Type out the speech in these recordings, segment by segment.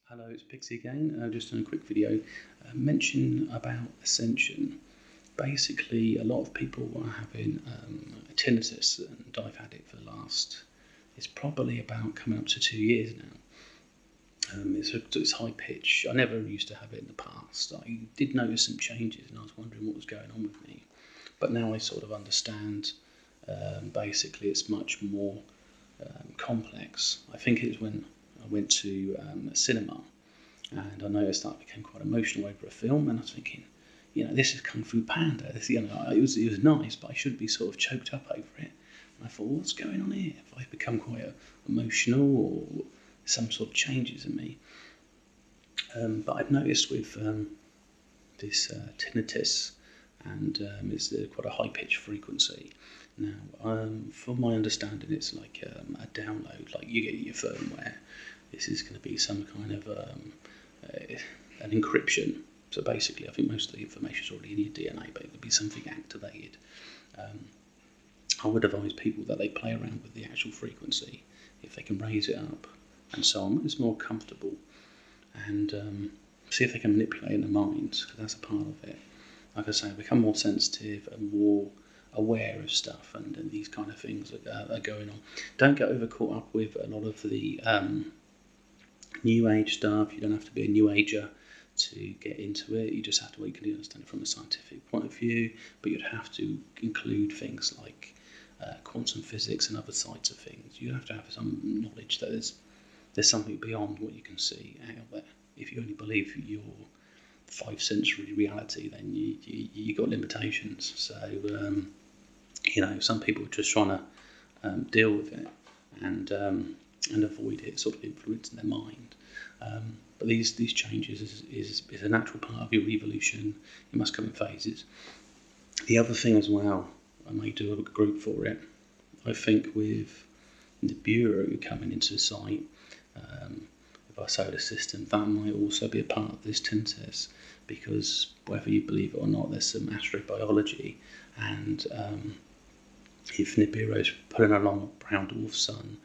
Hello, it's Pixie again. Just doing a quick video. Mention about Ascension. Basically, a lot of people are having tinnitus, and I've had it for the last. It's probably about coming up to 2 years now. It's high pitch. I never used to have it in the past. I did notice some changes, and I was wondering what was going on with me. But now I sort of understand. Basically, it's much more complex. I think it was when I went to a cinema, and I noticed that I became quite emotional over a film, and I was thinking, this is Kung Fu Panda. It was nice, but I shouldn't be sort of choked up over it. And I thought, what's going on here? Have I become quite emotional, or some sort of changes in me? But I've noticed with this tinnitus, and it's quite a high pitch frequency. Now, from my understanding, it's like a download, like you get your firmware. This is going to be some kind of an encryption. So basically, I think most of the information is already in your DNA, but it would be something activated. I would advise people that they play around with the actual frequency, if they can raise it up and so on. It's more comfortable, and see if they can manipulate in their minds, because that's a part of it. Like I say, become more sensitive and more aware of stuff, and these kind of things are going on. Don't get over caught up with a lot of the new age stuff. You don't have to be a new ager to get into it. You just have to understand it from a scientific point of view, but you'd have to include things like quantum physics and other sides of things. You have to have some knowledge that there's something beyond what you can see out there. If you only believe your 5 sensory reality, then you got limitations. So some people are just trying to deal with it and avoid it sort of influencing their mind. But these changes is a natural part of your evolution. It must come in phases. The other thing as well, I may do a group for it. I think with Nibiru coming into sight, of our solar system, that might also be a part of this tinnitus, because whether you believe it or not, there's some astrobiology, and if Nibiru is pulling along a brown dwarf sun,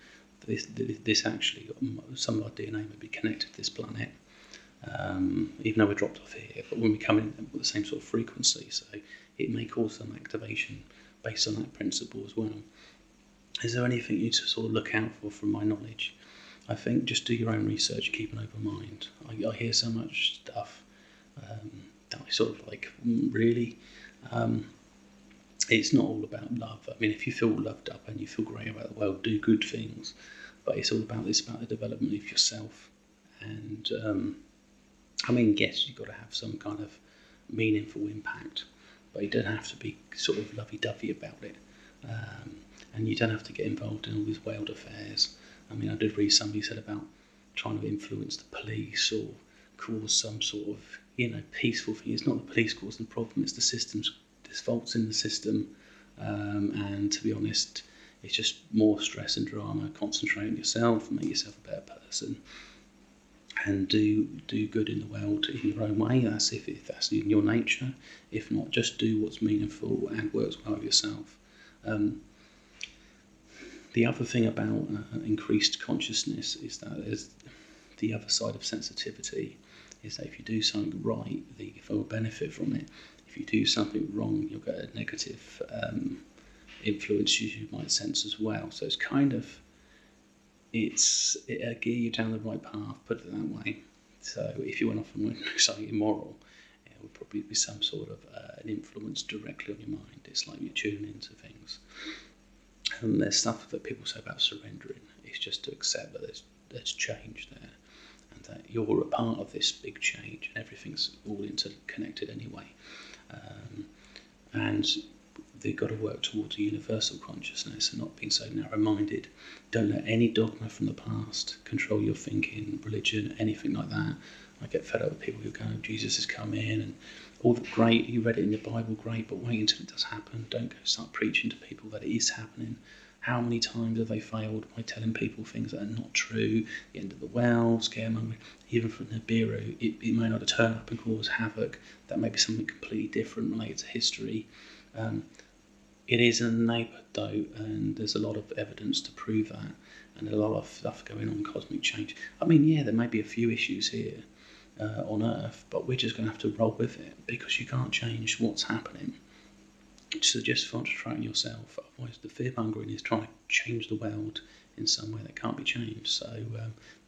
this actually, some of our DNA may be connected to this planet, even though we're dropped off here, but when we come in with the same sort of frequency, so it may cause some activation based on that principle as well. Is there anything you to sort of look out for from my knowledge? I think just do your own research, keep an open mind. I hear so much stuff that I sort of like, really, it's not all about love. I mean, if you feel loved up and you feel great about the world, do good things, but it's all about the development of yourself. And yes, you've got to have some kind of meaningful impact, but you don't have to be sort of lovey-dovey about it, and you don't have to get involved in all these world affairs. I mean, I did read somebody said about trying to influence the police or cause some sort of, peaceful thing. It's not the police causing the problem, it's the system's, there's faults in the system, and to be honest, it's just more stress and drama. Concentrate on yourself and make yourself a better person, and do good in the world in your own way. That's if that's in your nature. If not, just do what's meaningful and works well with yourself. The other thing about increased consciousness is that there's the other side of sensitivity, is that if you do something right, you'll benefit from it. If you do something wrong, you'll get a negative influence you might sense as well. So it's kind of, it'll gear you down the right path, put it that way. So if you went off and went something immoral, it would probably be some sort of an influence directly on your mind. It's like you tune into things. And there's stuff that people say about surrendering. It's just to accept that there's change there, and that you're a part of this big change, and everything's all interconnected anyway. And they've got to work towards a universal consciousness and not being so narrow-minded. Don't let any dogma from the past control your thinking, religion, anything like that. I get fed up with people who go, Jesus has come in, and all that, great, you read it in your Bible, great, but wait until it does happen. Don't go start preaching to people that it is happening. How many times have they failed by telling people things that are not true? The end of the world, scaremongering. Even from Nibiru, it may not turn up and cause havoc. That may be something completely different related to history. It is in the neighbourhood though, and there's a lot of evidence to prove that. and a lot of stuff going on, cosmic change. I mean, yeah, there may be a few issues here on Earth, but we're just going to have to roll with it, because you can't change what's happening. So just concentrate on yourself. Otherwise, the fear mongering is trying to change the world in some way that can't be changed. So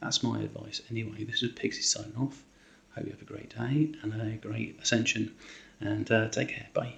that's my advice. Anyway, this is Pixie signing off. Hope you have a great day and a great ascension. And take care. Bye.